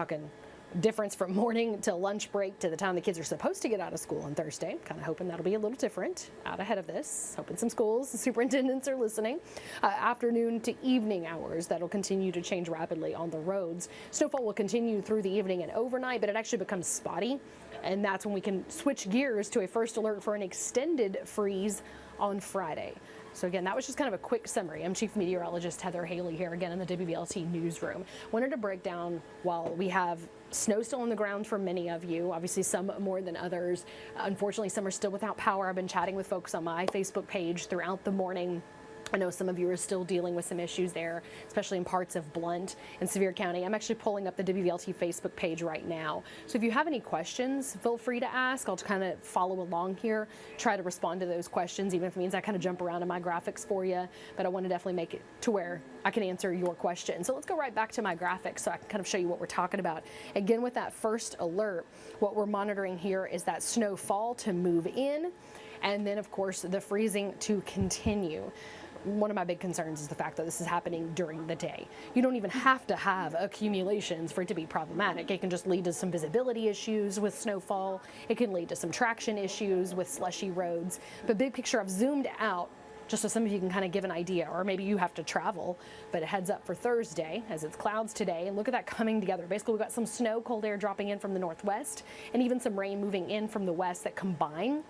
talking difference from morning to lunch break to the time the kids are supposed to get out of school on Thursday. Kind of hoping that'll be a little different out ahead of this. Hoping some schools, superintendents are listening. Afternoon to evening hours, that'll continue to change rapidly on the roads. Snowfall will continue through the evening and overnight, but it actually becomes spotty. And that's when we can switch gears to a first alert for an extended freeze on Friday. So again, that was just kind of a quick summary. I'm Chief Meteorologist Heather Haley here again in the WBLT newsroom. Wanted to break down while we have snow still on the ground for many of you, obviously some more than others. Unfortunately, some are still without power. I've been chatting with folks on my Facebook page throughout the morning. I know some of you are still dealing with some issues there, especially in parts of Blount and Sevier County. I'm actually pulling up the WBLT Facebook page right now. So if you have any questions, feel free to ask. I'll kind of follow along here, try to respond to those questions, even if it means I kind of jump around in my graphics for you. But I want to definitely make it to where I can answer your question. So let's go right back to my graphics so I can kind of show you what we're talking about. Again, with that first alert, what we're monitoring here is that snowfall to move in, and then of course the freezing to continue. One of my big concerns is the fact that this is happening during the day. You don't even have to have accumulations for it to be problematic. It can just lead to some visibility issues with snowfall. It can lead to some traction issues with slushy roads. But big picture, I've zoomed out just so some of you can kind of give an idea, or maybe you have to travel, but it heads up for Thursday as it's clouds today. And look at that coming together. Basically, we've got some snow, cold air dropping in from the northwest, and even some rain moving in from the west that combine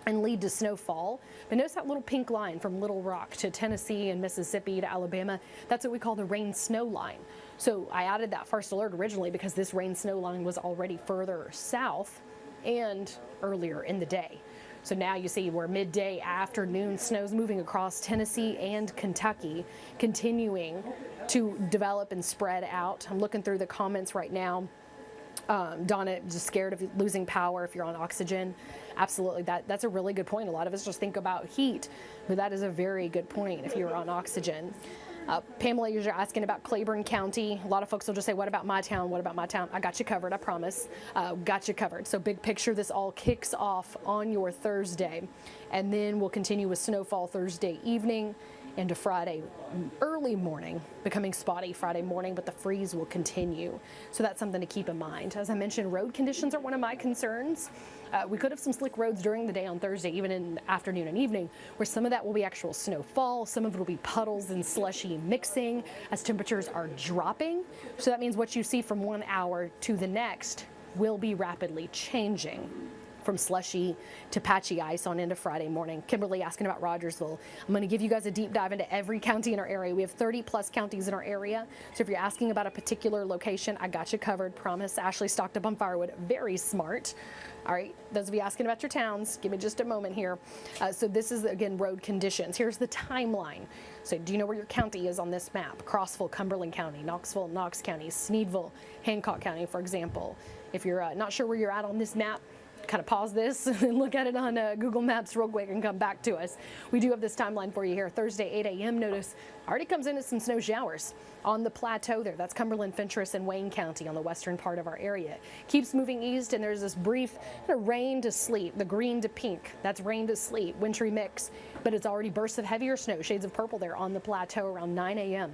and lead to snowfall. But notice that little pink line from Little Rock to Tennessee and Mississippi to Alabama. That's what we call the rain-snow line. So I added that first alert originally because this rain-snow line was already further south and earlier in the day. So now you see where midday, afternoon snow's moving across Tennessee and Kentucky, continuing to develop and spread out. I'm looking through the comments right now. Donna, just scared of losing power if you're on oxygen. Absolutely, that's a really good point. A lot of us just think about heat, but that is a very good point if you're on oxygen. Pamela, you're asking about Claiborne County. A lot of folks will just say, what about my town? What about my town? I got you covered, I promise. Got you covered. So big picture, this all kicks off on your Thursday, and then we'll continue with snowfall Thursday evening into Friday early morning, becoming spotty Friday morning, but the freeze will continue. So that's something to keep in mind. As I mentioned, road conditions are one of my concerns. We could have some slick roads during the day on Thursday, even in the afternoon and evening, where some of that will be actual snowfall. Some of it will be puddles and slushy mixing as temperatures are dropping. So that means what you see from 1 hour to the next will be rapidly changing, from slushy to patchy ice on into Friday morning. Kimberly asking about Rogersville. I'm going to give you guys a deep dive into every county in our area. We have 30 plus counties in our area. So if you're asking about a particular location, I got you covered. Promise. Ashley stocked up on firewood. Very smart. All right, those of you asking about your towns, give me just a moment here. So this is, again, road conditions. Here's the timeline. So do you know where your county is on this map? Crossville, Cumberland County, Knoxville, Knox County, Sneedville, Hancock County, for example. If you're not sure where you're at on this map, kind of pause this and look at it on Google Maps real quick and come back to us. We do have this timeline for you here. Thursday, 8 a.m. Notice already comes into some snow showers on the plateau there. That's Cumberland, Fentress, and Wayne County on the western part of our area. Keeps moving east, and there's this brief kind of rain to sleet, the green to pink. That's rain to sleet, wintry mix, but it's already bursts of heavier snow, shades of purple there on the plateau around 9 a.m.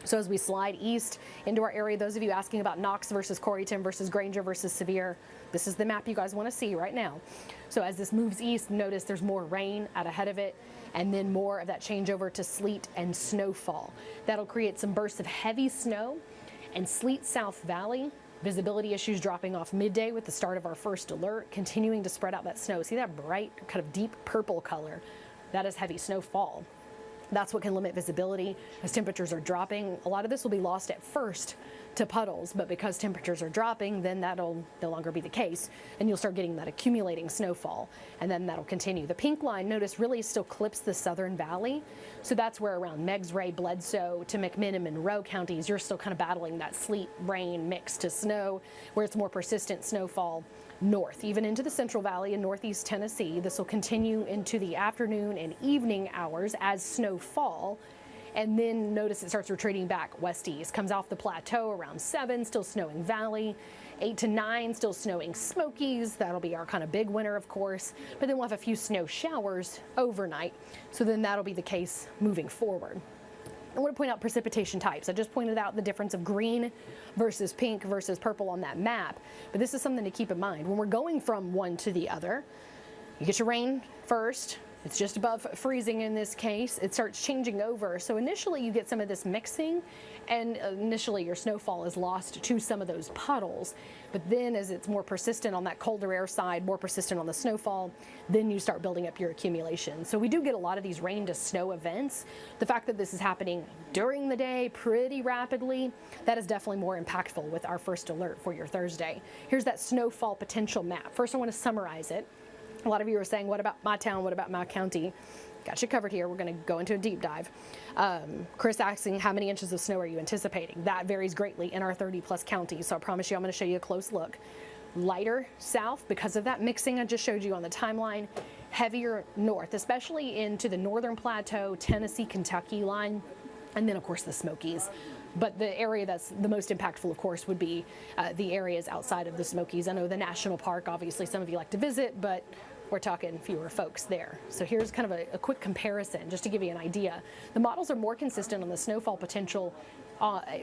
So as we slide east into our area, those of you asking about Knox versus Coreyton versus Granger versus Sevier, this is the map you guys want to see right now. So as this moves east, notice there's more rain out ahead of it, and then more of that changeover to sleet and snowfall. That'll create some bursts of heavy snow and sleet South Valley. Visibility issues dropping off midday with the start of our first alert, continuing to spread out that snow. See that bright, kind of deep purple color? That is heavy snowfall. That's what can limit visibility as temperatures are dropping. A lot of this will be lost at first to puddles, but because temperatures are dropping, then that'll no longer be the case, and you'll start getting that accumulating snowfall, and then that'll continue. The pink line, notice, really still clips the Southern Valley, so that's where around Meigs, Ray, Bledsoe to McMinn and Monroe counties, you're still kind of battling that sleet, rain mixed to snow, where it's more persistent snowfall north, even into the Central Valley and Northeast Tennessee. This will continue into the afternoon and evening hours as snowfall. And then notice it starts retreating back west-east. Comes off the plateau around 7, still snowing Valley. 8 to 9, still snowing Smokies. That'll be our kind of big winter, of course. But then we'll have a few snow showers overnight. So then that'll be the case moving forward. I want to point out precipitation types. I just pointed out the difference of green versus pink versus purple on that map. But this is something to keep in mind. When we're going from one to the other, you get your rain first. It's just above freezing in this case. It starts changing over. So initially you get some of this mixing, and initially your snowfall is lost to some of those puddles. But then as it's more persistent on that colder air side, more persistent on the snowfall, then you start building up your accumulation. So we do get a lot of these rain to snow events. The fact that this is happening during the day pretty rapidly, that is definitely more impactful with our first alert for your Thursday. Here's that snowfall potential map. First, I want to summarize it. A lot of you are saying, what about my town? What about my county? Got you covered here. We're going to go into a deep dive. Chris asking, how many inches of snow are you anticipating? That varies greatly in our 30-plus counties, so I promise you I'm going to show you a close look. Lighter south because of that mixing I just showed you on the timeline. Heavier north, especially into the northern plateau, Tennessee, Kentucky line, and then, of course, the Smokies. But the area that's the most impactful, of course, would be the areas outside of the Smokies. I know the national park, obviously, some of you like to visit, but we're talking fewer folks there. So here's kind of a quick comparison, just to give you an idea. The models are more consistent on the snowfall potential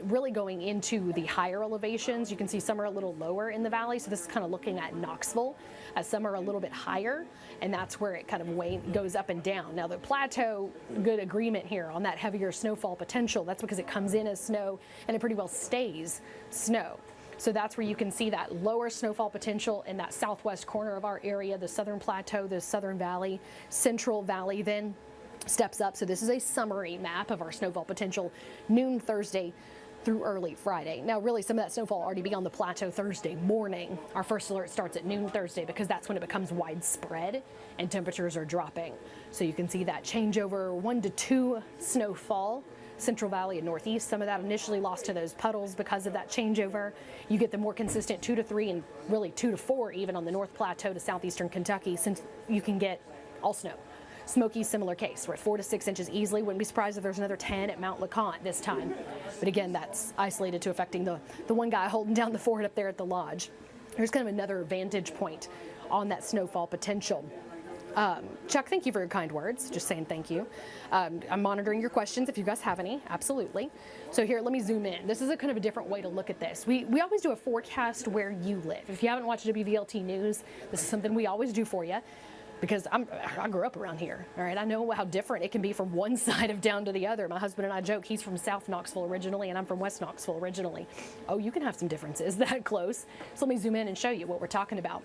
really going into the higher elevations. You can see some are a little lower in the valley, so this is kind of looking at Knoxville. Some are a little bit higher, and that's where it kind of goes up and down. Now the plateau, good agreement here on that heavier snowfall potential. That's because it comes in as snow, and it pretty well stays snow. So that's where you can see that lower snowfall potential in that southwest corner of our area, the southern plateau, the southern valley, central valley then steps up. So this is a summary map of our snowfall potential, noon Thursday through early Friday. Now really some of that snowfall already be on the plateau Thursday morning. Our first alert starts at noon Thursday because that's when it becomes widespread and temperatures are dropping. So you can see that changeover 1 to 2 snowfall. Central Valley and Northeast, some of that initially lost to those puddles because of that changeover. You get the more consistent 2 to 3 and really 2 to 4 even on the North Plateau to southeastern Kentucky, since you can get all snow. Smokies, similar case. We're at 4 to 6 inches easily. Wouldn't be surprised if there's another 10 at Mount LeConte this time. But again, that's isolated to affecting the one guy holding down the fort up there at the lodge. Here's kind of another vantage point on that snowfall potential. Chuck, thank you for your kind words. Just saying thank you. I'm monitoring your questions if you guys have any. Absolutely. So here, let me zoom in. This is a kind of a different way to look at this. We always do a forecast where you live. If you haven't watched WVLT News, this is something we always do for you because I grew up around here. All right, I know how different it can be from one side of town to the other. My husband and I joke he's from South Knoxville originally, and I'm from West Knoxville originally. Oh, you can have some differences that close. So let me zoom in and show you what we're talking about.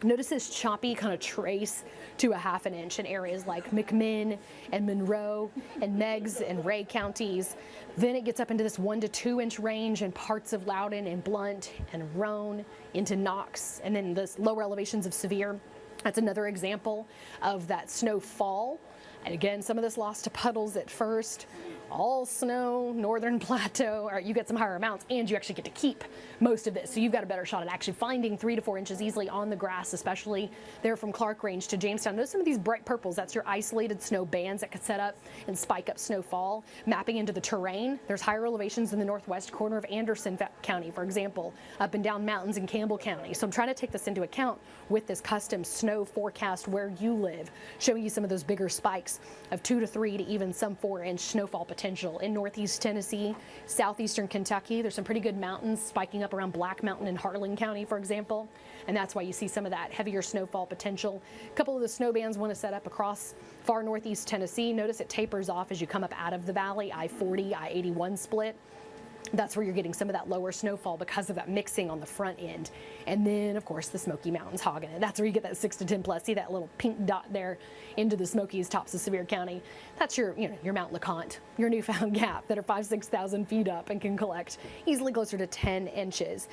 Notice this choppy kind of trace to a 1/2 inch in areas like McMinn and Monroe and Meigs and Ray counties. Then it gets up into this 1 to 2 inch range in parts of Loudoun and Blount and Roane into Knox, and then the lower elevations of Sevier. That's another example of that snowfall. And again, some of this lost to puddles at first. All snow, northern plateau, or you get some higher amounts, and you actually get to keep most of this. So you've got a better shot at actually finding 3 to 4 inches easily on the grass, especially there from Clark Range to Jamestown. Notice some of these bright purples. That's your isolated snow bands that could set up and spike up snowfall. Mapping into the terrain, there's higher elevations in the northwest corner of Anderson County, for example, up and down mountains in Campbell County. So I'm trying to take this into account with this custom snow forecast where you live, showing you some of those bigger spikes of 2 to 3 to even some 4-inch snowfall potential in northeast Tennessee, southeastern Kentucky. There's some pretty good mountains spiking up around Black Mountain in Harlan County, for example, and that's why you see some of that heavier snowfall potential. A couple of the snow bands want to set up across far northeast Tennessee. Notice it tapers off as you come up out of the valley, I-40, I-81 split. That's where you're getting some of that lower snowfall because of that mixing on the front end. And then, of course, the Smoky Mountains hogging it. That's where you get that 6 to 10 plus. See that little pink dot there into the Smokies, tops of Sevier County. That's your, your Mount LeConte, your Newfound Gap that are 6,000 feet up and can collect easily closer to 10 inches.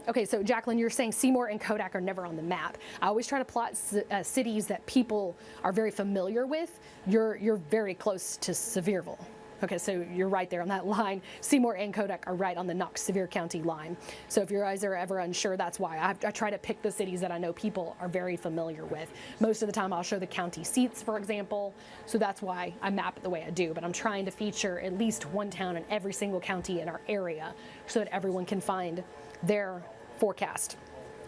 Okay, so Jacqueline, you're saying Seymour and Kodak are never on the map. I always try to plot cities that people are very familiar with. You're very close to Sevierville. Okay, so you're right there on that line. Seymour and Kodak are right on the Knox-Sevier County line. So if your guys are ever unsure, that's why. I try to pick the cities that I know people are very familiar with. Most of the time I'll show the county seats, for example. So that's why I map it the way I do. But I'm trying to feature at least one town in every single county in our area so that everyone can find their forecast.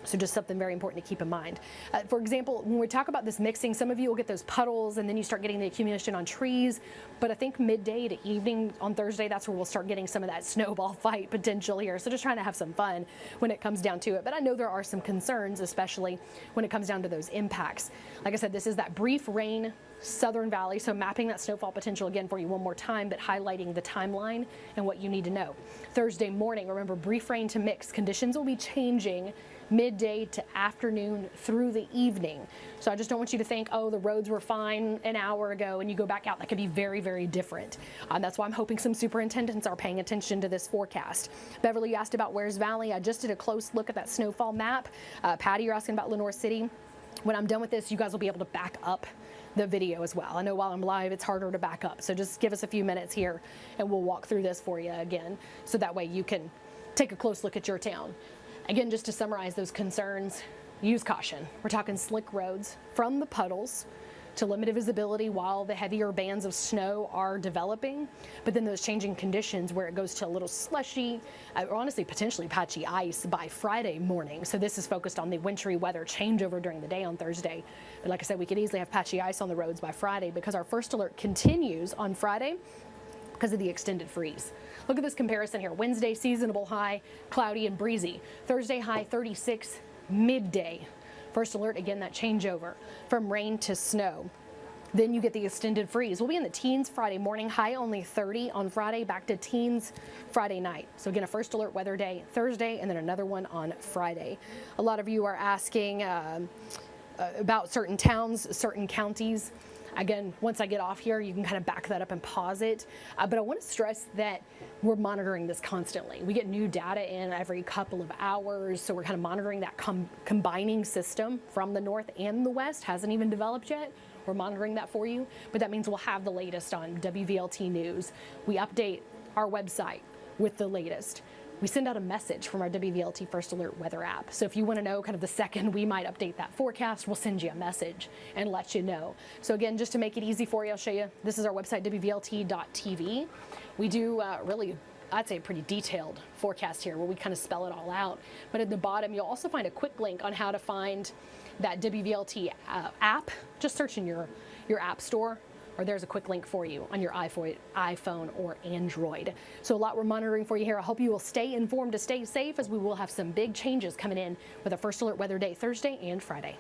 So just something very important to keep in mind. For example, when we talk about this mixing, some of you will get those puddles and then you start getting the accumulation on trees. But I think midday to evening on Thursday, that's where we'll start getting some of that snowball fight potential here. So just trying to have some fun when it comes down to it. But I know there are some concerns, especially when it comes down to those impacts. Like I said, this is that brief rain, Southern Valley, so mapping that snowfall potential again for you one more time, but highlighting the timeline and what you need to know. Thursday morning, remember, brief rain to mixed. Conditions will be changing midday to afternoon through the evening. So I just don't want you to think, oh, the roads were fine an hour ago and you go back out. That could be very, very different. That's why I'm hoping some superintendents are paying attention to this forecast. Beverly, you asked about Wares Valley. I just did a close look at that snowfall map. Patty, you're asking about Lenore City. When I'm done with this, you guys will be able to back up the video as well. I know while I'm live, it's harder to back up. So just give us a few minutes here and we'll walk through this for you again. So that way you can take a close look at your town. Again, just to summarize those concerns, use caution. We're talking slick roads from the puddles to limited visibility while the heavier bands of snow are developing, but then those changing conditions where it goes to a little slushy, or honestly potentially patchy ice by Friday morning. So this is focused on the wintry weather changeover during the day on Thursday. But like I said, we could easily have patchy ice on the roads by Friday because our first alert continues on Friday because of the extended freeze. Look at this comparison here. Wednesday, seasonable high, cloudy and breezy. Thursday, high 36, midday. First alert, again, that changeover from rain to snow. Then you get the extended freeze. We'll be in the teens Friday morning, high only 30 on Friday, back to teens Friday night. So again, a first alert weather day Thursday and then another one on Friday. A lot of you are asking about certain towns, certain counties. Again, once I get off here, you can kind of back that up and pause it. But I want to stress that we're monitoring this constantly. We get new data in every couple of hours, so we're kind of monitoring that combining system from the north and the west. Hasn't even developed yet. We're monitoring that for you, but that means we'll have the latest on WVLT News. We update our website with the latest. We send out a message from our WVLT First Alert weather app. So if you want to know kind of the second we might update that forecast, we'll send you a message and let you know. So again, just to make it easy for you, I'll show you. This is our website, WVLT.tv. We do really, I'd say, a pretty detailed forecast here where we kind of spell it all out. But at the bottom, you'll also find a quick link on how to find that WVLT app. Just search in your app store, or there's a quick link for you on your iPhone or Android. So a lot we're monitoring for you here. I hope you will stay informed to stay safe, as we will have some big changes coming in with a First Alert weather day Thursday and Friday.